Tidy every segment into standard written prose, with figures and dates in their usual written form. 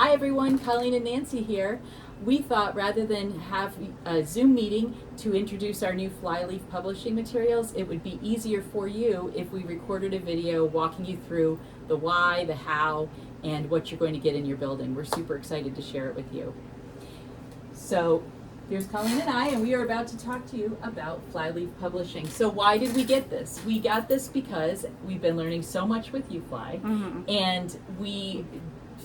Hi everyone, Colleen and Nancy here. We thought rather than have a Zoom meeting to introduce our new Flyleaf Publishing materials, it would be easier for you if we recorded a video walking you through the why, the how, and what you're going to get in your building. We're super excited to share it with you. So here's Colleen and I, and we are about to talk to you about Flyleaf Publishing. So why did we get this? We got this because we've been learning so much with UFly, and we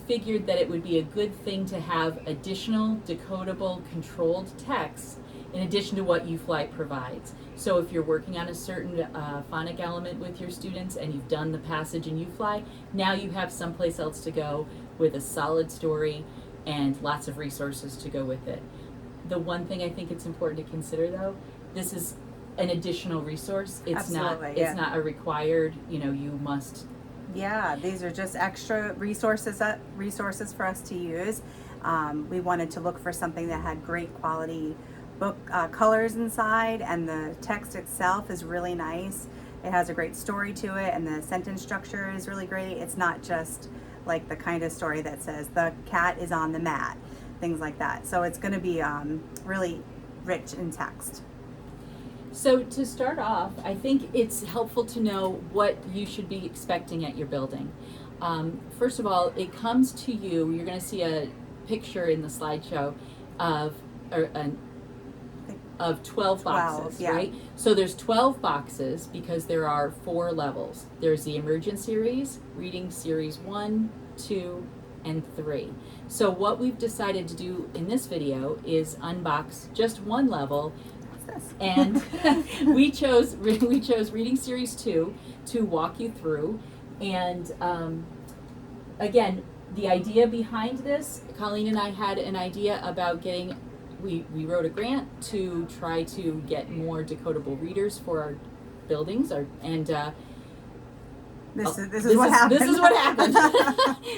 figured that it would be a good thing to have additional decodable controlled text in addition to what UFly provides. So if you're working on a certain phonic element with your students and you've done the passage in UFly, now you have someplace else to go with a solid story and lots of resources to go with it. The one thing I think it's important to consider though, this is an additional resource. It's not a required, you must. Yeah, these are just extra resources for us to use. We wanted to look for something that had great quality book colors inside, and the text itself is really nice. It has a great story to it, and the sentence structure is really great. It's not just like the kind of story that says the cat is on the mat, things like that. So it's going to be really rich in text. So to start off, I think it's helpful to know what you should be expecting at your building. First of all, it comes to you, you're going to see a picture in the slideshow of 12 boxes, yeah. right? So there's 12 boxes because there are 4 levels. There's the Emergent Series, Reading Series 1, 2, and 3. So what we've decided to do in this video is unbox just one level. And we chose Reading Series 2 to walk you through. And again, the idea behind this, Colleen and I had an idea about we wrote a grant to try to get more decodable readers for our buildings. This is what happened. This is what happened.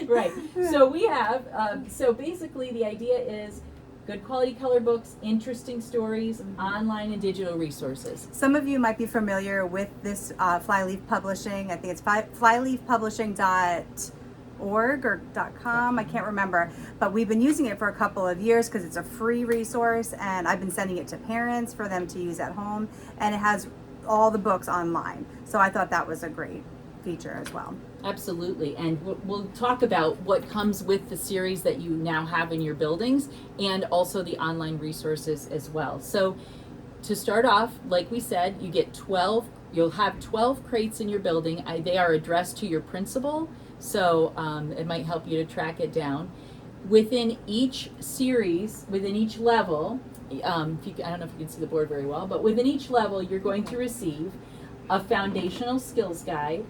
Right. So we have, so basically the idea is good quality color books, interesting stories, online and digital resources. Some of you might be familiar with this Flyleaf Publishing. I think it's flyleafpublishing.org or .com, I can't remember. But we've been using it for a couple of years because it's a free resource, and I've been sending it to parents for them to use at home, and it has all the books online. So I thought that was a great feature as well. Absolutely, and we'll talk about what comes with the series that you now have in your buildings and also the online resources as well. So to start off, like we said, you'll have 12 crates in your building. They are addressed to your principal, so it might help you to track it down. Within each series, within each level, I don't know if you can see the board very well, but within each level you're going to receive a foundational skills guide,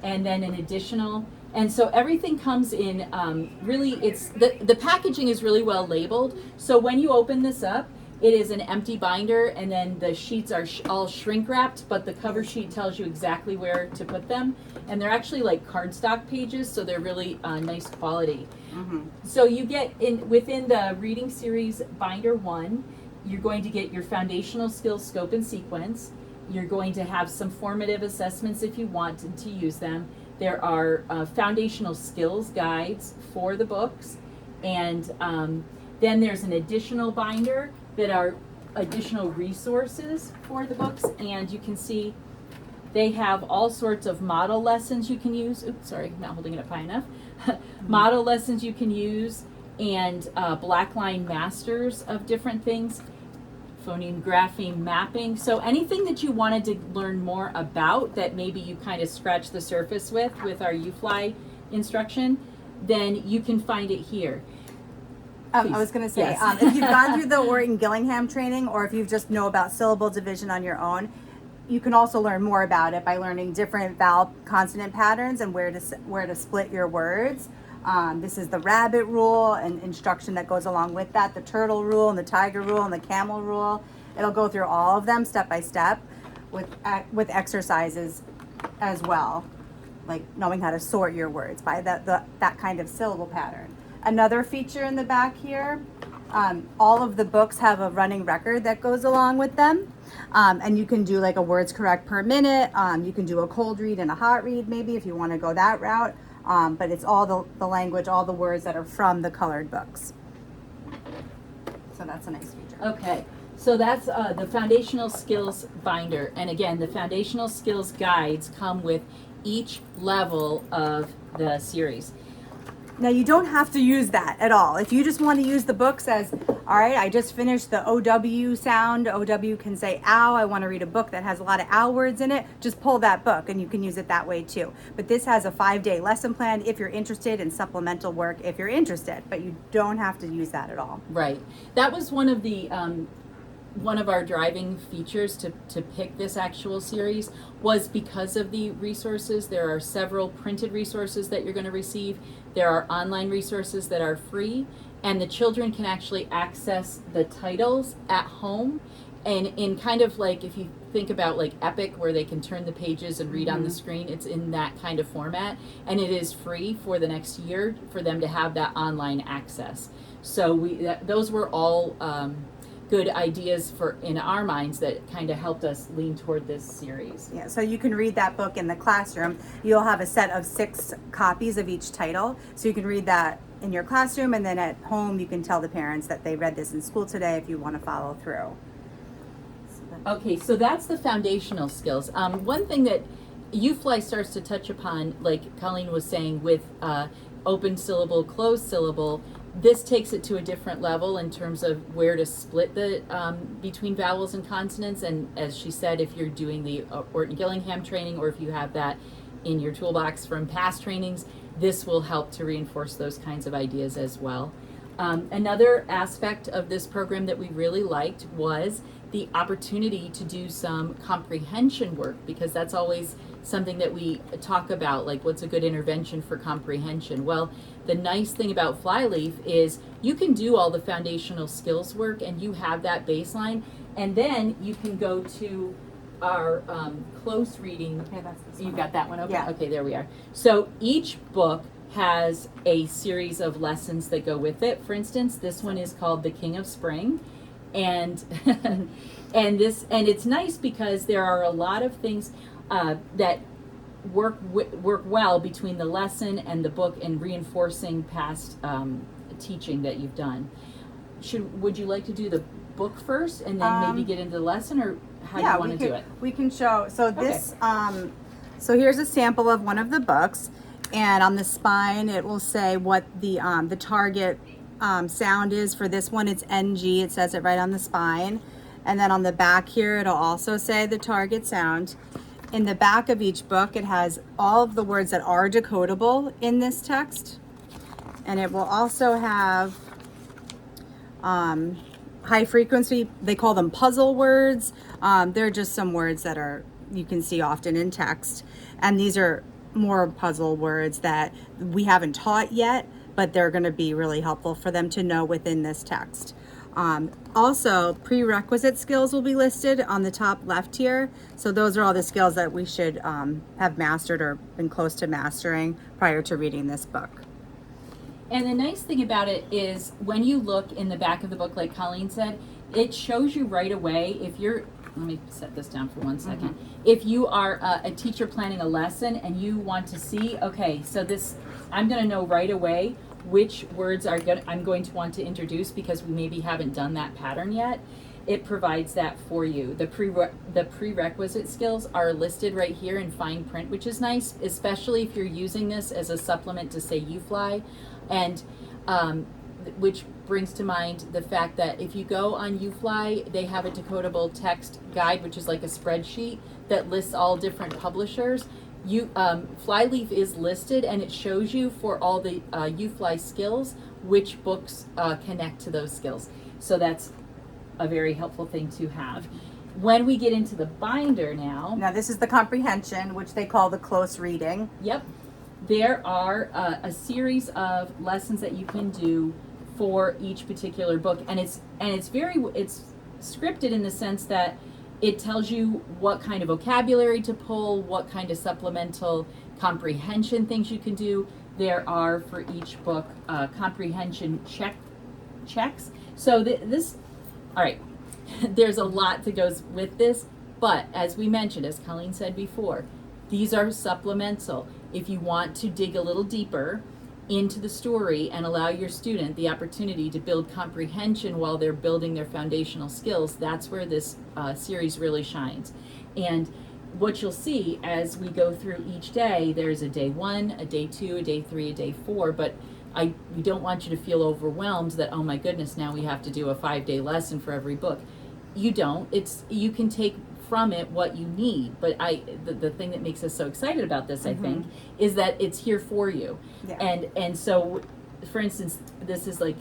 and then an additional, and so everything comes in, really, it's, the packaging is really well labeled, so when you open this up, it is an empty binder, and then the sheets are all shrink wrapped, but the cover sheet tells you exactly where to put them, and they're actually like cardstock pages, so they're really nice quality. So you get, within the Reading Series Binder 1, you're going to get your foundational skills scope and sequence. You're going to have some formative assessments if you want to use them. There are foundational skills guides for the books, and then there's an additional binder that are additional resources for the books, and you can see they have all sorts of model lessons you can use. Oops, sorry, not holding it up high enough. Model lessons you can use, and black line masters of different things. Phoneme, grapheme, mapping. So anything that you wanted to learn more about that maybe you kind of scratched the surface with our UFly instruction, then you can find it here. I was going to say, yes. If you've gone through the Orton Gillingham training, or if you just know about syllable division on your own, you can also learn more about it by learning different vowel consonant patterns and where to split your words. This is the rabbit rule and instruction that goes along with that, the turtle rule and the tiger rule and the camel rule. It'll go through all of them step by step with exercises as well, like knowing how to sort your words by that kind of syllable pattern. Another feature in the back here, all of the books have a running record that goes along with them, and you can do like a words correct per minute. You can do a cold read and a hot read maybe if you want to go that route. but it's all the language, all the words that are from the colored books. So that's a nice feature. Okay, so that's the foundational skills binder. And again, the foundational skills guides come with each level of the series. Now you don't have to use that at all. If you just want to use the books as, all right, I just finished the OW sound. OW can say ow. I want to read a book that has a lot of ow words in it. Just pull that book and you can use it that way too. But this has a 5-day lesson plan if you're interested, in supplemental work if you're interested, but you don't have to use that at all. Right. That was one of the one of our driving features to pick this actual series was because of the resources. There are several printed resources that you're going to receive. There are online resources that are free, and the children can actually access the titles at home. And in kind of like, if you think about like Epic, where they can turn the pages and read on the screen, it's in that kind of format. And it is free for the next year for them to have that online access. So those were all good ideas for in our minds that kind of helped us lean toward this series. Yeah, so you can read that book in the classroom. You'll have a set of 6 copies of each title. So you can read that in your classroom, and then at home you can tell the parents that they read this in school today if you want to follow through. Okay, so that's the foundational skills. One thing that UFly starts to touch upon, like Colleen was saying, with open syllable, closed syllable, this takes it to a different level in terms of where to split the between vowels and consonants. And as she said, if you're doing the Orton-Gillingham training, or if you have that in your toolbox from past trainings, this will help to reinforce those kinds of ideas as well. Another aspect of this program that we really liked was the opportunity to do some comprehension work, because that's always something that we talk about, like what's a good intervention for comprehension. Well, the nice thing about Flyleaf is you can do all the foundational skills work and you have that baseline, and then you can go to our close reading. Okay, that's this You one. got that one open? Yeah. Okay, there we are. So each book has a series of lessons that go with it. For instance, this one is called The King of Spring, and and it's nice because there are a lot of things that work well between the lesson and the book and reinforcing past teaching that you've done. Would you like to do the book first and then maybe get into the lesson, or how do you want to do it? We can show. So this, so here's a sample of one of the books, and on the spine it will say what the target sound is for this one. It's NG. It says it right on the spine, and then on the back here it'll also say the target sound. In the back of each book, it has all of the words that are decodable in this text, and it will also have high frequency. They call them puzzle words. They're just some words that you can see often in text, and these are more puzzle words that we haven't taught yet, but they're going to be really helpful for them to know within this text. Also, prerequisite skills will be listed on the top left here. So those are all the skills that we should have mastered or been close to mastering prior to reading this book. And the nice thing about it is when you look in the back of the book, like Colleen said, it shows you right away if you're, let me set this down for 1 second. If you are a teacher planning a lesson and you want to see, okay, so this, I'm going to know right away which words I'm going to want to introduce because we maybe haven't done that pattern yet. It provides that for you. The prerequisite skills are listed right here in fine print, which is nice, especially if you're using this as a supplement to say UFly. And which brings to mind the fact that if you go on UFly, they have a decodable text guide, which is like a spreadsheet that lists all different publishers. Flyleaf is listed, and it shows you for all the UFly skills which books connect to those skills. So that's a very helpful thing to have. When we get into the binder now this is the comprehension, which they call the close reading. Yep. There are a series of lessons that you can do for each particular book, and it's scripted in the sense that it tells you what kind of vocabulary to pull, what kind of supplemental comprehension things you can do. There are for each book comprehension checks. So this, all right, there's a lot that goes with this, but as we mentioned, as Colleen said before, these are supplemental. if you want to dig a little deeper into the story and allow your student the opportunity to build comprehension while they're building their foundational skills, that's where this series really shines. And what you'll see as we go through each day, there's a day 1, a day 2, a day 3, a day 4, but we don't want you to feel overwhelmed that, oh my goodness, now we have to do a 5-day lesson for every book. You don't. You can take from it what you need, but the thing that makes us so excited about this, I think, is that it's here for you. Yeah. And so, for instance, this is like,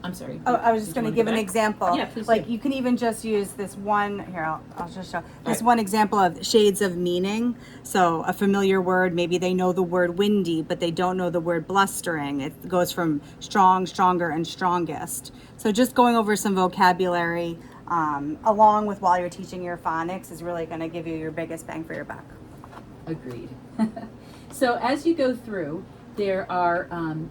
I'm sorry. Oh, I was just going to give an example. Yeah, please like do. You can even just use this one, here, I'll just show, this one example of shades of meaning. So a familiar word, maybe they know the word windy, but they don't know the word blustering. It goes from strong, stronger, and strongest. So just going over some vocabulary along with while you're teaching your phonics is really going to give you your biggest bang for your buck. Agreed. So as you go through, there are,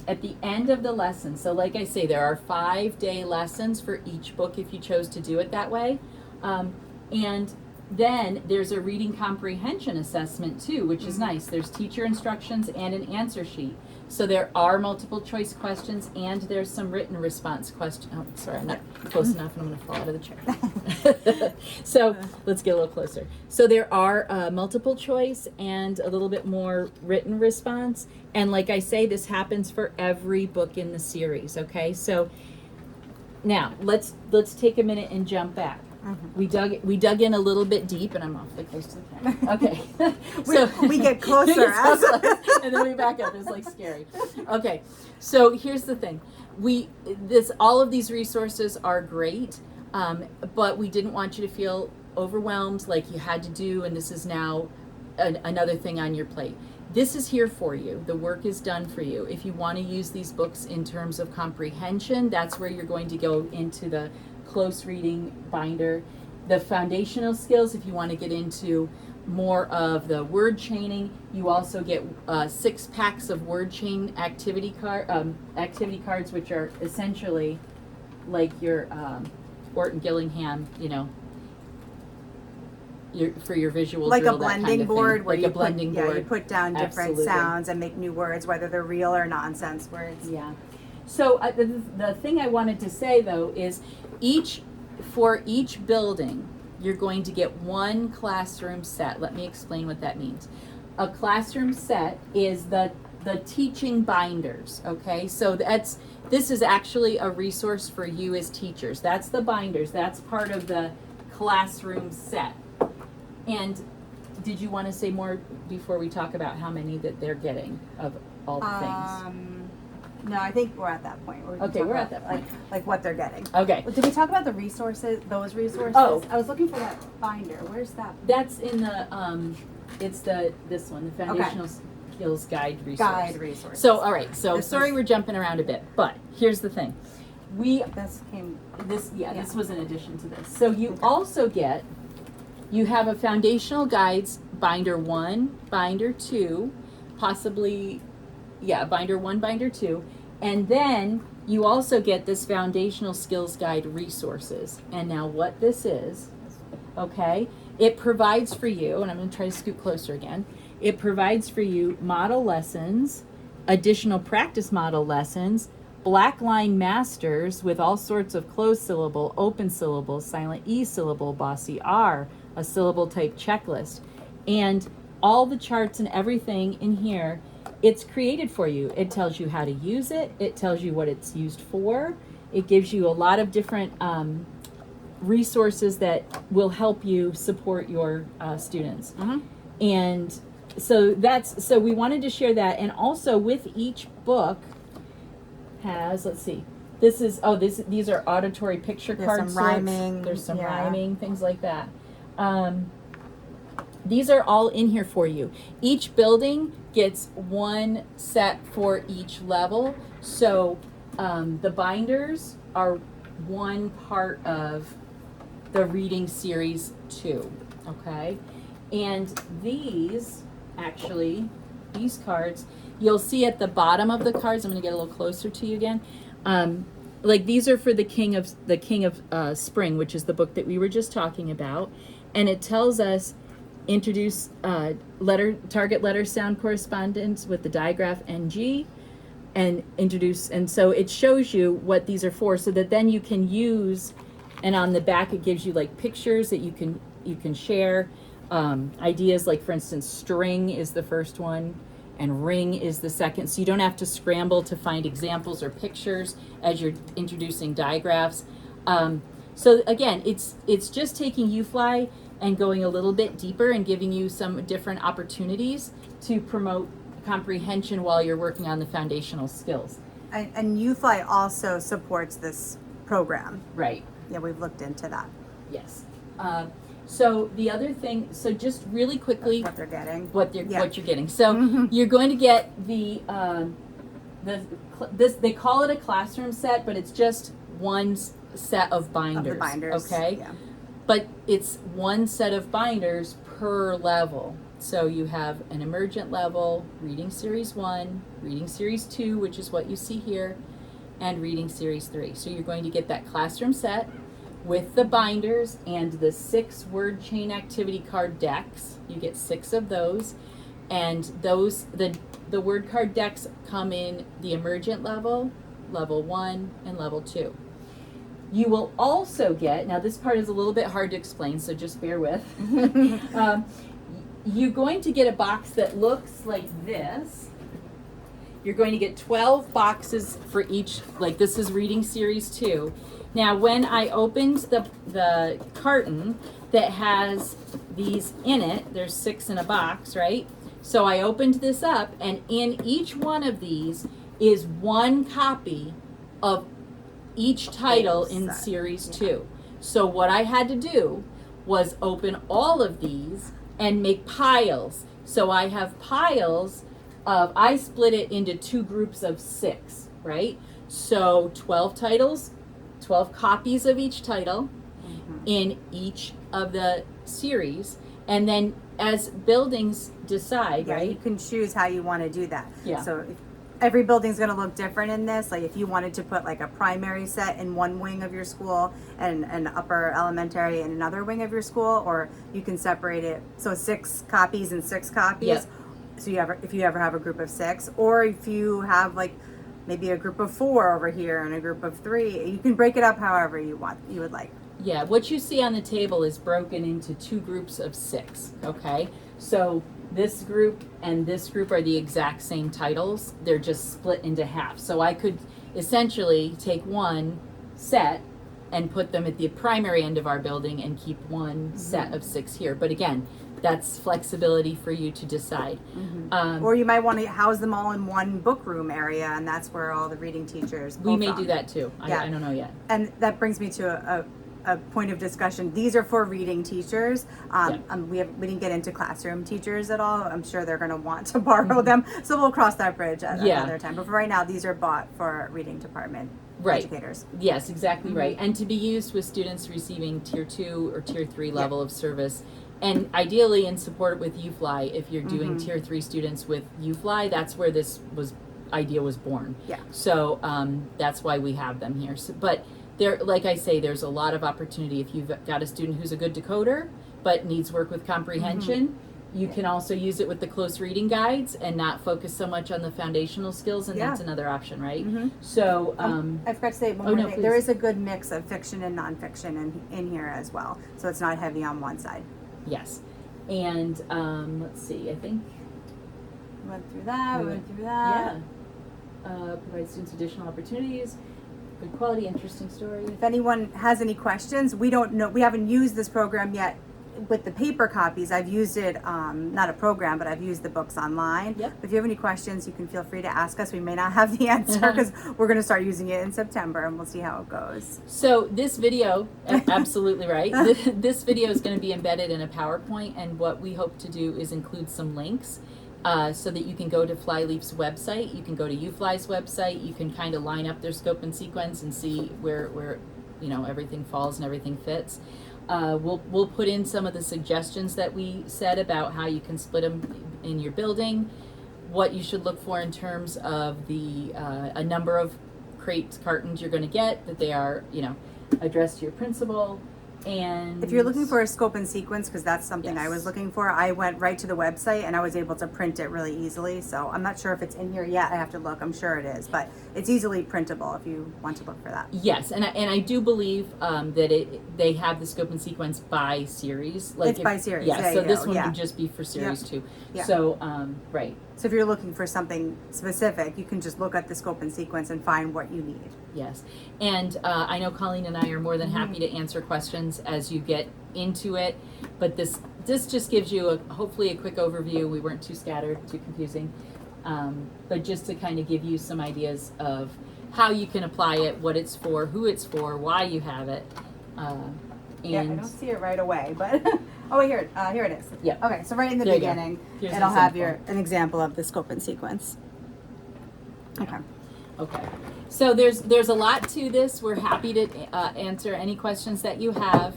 at the end of the lesson, so like I say, there are 5-day lessons for each book if you chose to do it that way. And then there's a reading comprehension assessment too, which is nice. There's teacher instructions and an answer sheet. So there are multiple choice questions and there's some written response questions. Oh, sorry, I'm not close enough and I'm gonna fall out of the chair. So let's get a little closer. So there are multiple choice and a little bit more written response. And like I say, this happens for every book in the series, okay? So now let's take a minute and jump back. We dug in a little bit deep, and I'm awfully close to the camera. Okay, so we get closer, and then we back up. It's like scary. Okay, so here's the thing: all of these resources are great, but we didn't want you to feel overwhelmed, like you had to do, and this is now another thing on your plate. This is here for you. The work is done for you. If you want to use these books in terms of comprehension, that's where you're going to go into the close reading binder. The foundational skills, if you want to get into more of the word chaining, you also get 6 packs of word chain activity cards, which are essentially like your Orton Gillingham, for your visual like drill, a blending board where like you a blending board. you put down different sounds and make new words, whether they're real or nonsense words. Yeah. So the thing I wanted to say though is for each building, you're going to get 1 classroom set. Let me explain what that means. A classroom set is the teaching binders, okay? So this is actually a resource for you as teachers. That's the binders. That's part of the classroom set. And did you want to say more before we talk about how many that they're getting of all the things? No, I think we're at that point. We're at that point. Like what they're getting. Okay. Well, did we talk about the resources, those resources? Oh. I was looking for that binder. Where's that? That's in the, it's this one, the Foundational Skills Guide resource. So, all right. So, sorry we're jumping around a bit, but here's the thing. This was in addition to this. So you also you have a Foundational Guides binder 1, binder 2, possibly, binder 1, binder 2, and then you also get this Foundational Skills Guide resources. And now what this is, okay, it provides for you, and I'm going to try to scoot closer again, it provides for you model lessons, additional practice model lessons, black line masters with all sorts of closed syllable, open syllable, silent E syllable, bossy R, a syllable type checklist, and all the charts and everything in here. It's created for you. It tells you how to use it. It tells you what it's used for. It gives you a lot of different resources that will help you support your students. And so we wanted to share that. And also with each book has, let's see, these are auditory picture cards. There's some rhyming. There's some rhyming, things like that. These are all in here for you. Each building gets 1 set for each level. So the binders are 1 part of the reading series 2, okay? And these cards, you'll see at the bottom of the cards, I'm gonna get a little closer to you again. Like these are for the King of Spring, which is the book that we were just talking about. And it tells us introduce target letter sound correspondence with the digraph NG, and introduce, and so it shows you what these are for, so that then you can use, and on the back it gives you like pictures that you can share, ideas, like for instance string is the first one and ring is the second, so you don't have to scramble to find examples or pictures as you're introducing digraphs. So again, it's just taking UFly and going a little bit deeper and giving you some different opportunities to promote comprehension while you're working on the foundational skills. And UFly also supports this program. Right. Yeah, we've looked into that. Yes. So the other thing, so just really quickly, That's what they're getting. What you're getting. So you're going to get the they call it a classroom set, but it's just one set of binders. Of the binders. Okay. Yeah. But it's one set of binders per level. So you have an emergent level, reading series 1, reading series 2, which is what you see here, and reading series 3. So you're going to get that classroom set with the binders and the 6 word chain activity card decks. You get 6 of those, and those the word card decks come in the emergent level, level 1, and level 2. You will also get, now this part is a little bit hard to explain, so just bear with. You're going to get a box that looks like this. You're going to get 12 boxes for each, like this is reading series 2. Now when I opened the carton that has these in it, there's 6 in a box, right? So I opened this up, and in each one of these is one copy of each title in series 2. So what I had to do was open all of these and make piles. So I have piles of, I split it into 2 groups of 6, right? So 12 titles, 12 copies of each title in each of the series. And then as buildings decide, right? You can choose how you want to do that. Yeah. So every building's going to look different in this. Like if you wanted to put like a primary set in one wing of your school and an upper elementary in another wing of your school, or you can separate it. So 6 copies and 6 copies. Yep. So if you ever have a group of 6, or if you have like maybe a group of 4 over here and a group of 3, you can break it up however you would like. Yeah, what you see on the table is broken into 2 groups of 6, okay? So this group and this group are the exact same titles. They're just split into half. So I could essentially take one set and put them at the primary end of our building and keep one set of 6 here. But again, that's flexibility for you to decide. Or you might want to house them all in one book room area, and that's where all the reading teachers We may do that too. Yeah. I don't know yet. And that brings me to a point of discussion. These are for reading teachers. We didn't get into classroom teachers at all. I'm sure they're going to want to borrow them, so we'll cross that bridge at another time. But for right now, these are bought for reading department educators. Yes, exactly right. And to be used with students receiving tier 2 or tier 3 level of service. And ideally in support with UFly, if you're doing tier 3 students with UFly, that's where this idea was born. Yeah. So that's why we have them here. So, but there, like I say, there's a lot of opportunity. If you've got a student who's a good decoder but needs work with comprehension, you can also use it with the close reading guides and not focus so much on the foundational skills, and that's another option, right? So I forgot to say one more thing. Please. There is a good mix of fiction and nonfiction in here as well, so it's not heavy on one side. Yes. And let's see, I think We went through that. Provide students additional opportunities, good quality, interesting story. If anyone has any questions, we don't know, we haven't used this program yet with the paper copies. I've used it, not a program, but I've used the books online. Yep. If you have any questions, you can feel free to ask us. We may not have the answer because we're going to start using it in September, and we'll see how it goes. So this video, absolutely right, this video is going to be embedded in a PowerPoint, and what we hope to do is include some links so that you can go to Flyleaf's website, you can go to UFly's website, you can kind of line up their scope and sequence and see where everything falls and everything fits. We'll put in some of the suggestions that we said about how you can split them in your building, what you should look for in terms of the a number of cartons you're going to get, that they are addressed to your principal, And if you're looking for a scope and sequence, because that's something I Yes. was looking for, I went right to the website and I was able to print it really easily. So I'm not sure if it's in here yet. I have to look. I'm sure it is, but it's easily printable if you want to look for that. Yes, and I do believe that they have the scope and sequence by series. It's by series. Yeah, There so you this go. one Yeah. would just be for series Yeah. 2. Yeah. So right. So if you're looking for something specific, you can just look at the scope and sequence and find what you need. Yes, and I know Colleen and I are more than happy to answer questions as you get into it, but this just gives you hopefully a quick overview. We weren't too scattered, too confusing, but just to kind of give you some ideas of how you can apply it, what it's for, who it's for, why you have it. Yeah, I don't see it right away, but oh, here it is. Yeah. Okay, so right in the There you go. beginning, Here's it'll an have example. an example of the scope and sequence. Okay. Okay, so there's a lot to this. We're happy to answer any questions that you have,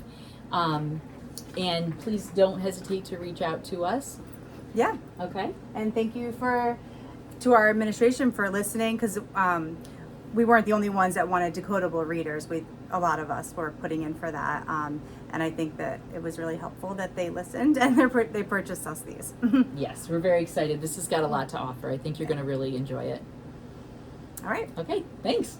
and please don't hesitate to reach out to us. Yeah, Okay. and thank you to our administration for listening, because we weren't the only ones that wanted decodable readers. A lot of us were putting in for that, and I think that it was really helpful that they listened and they purchased us these. Yes, we're very excited. This has got a lot to offer. I think you're going to really enjoy it. All right. Okay, thanks.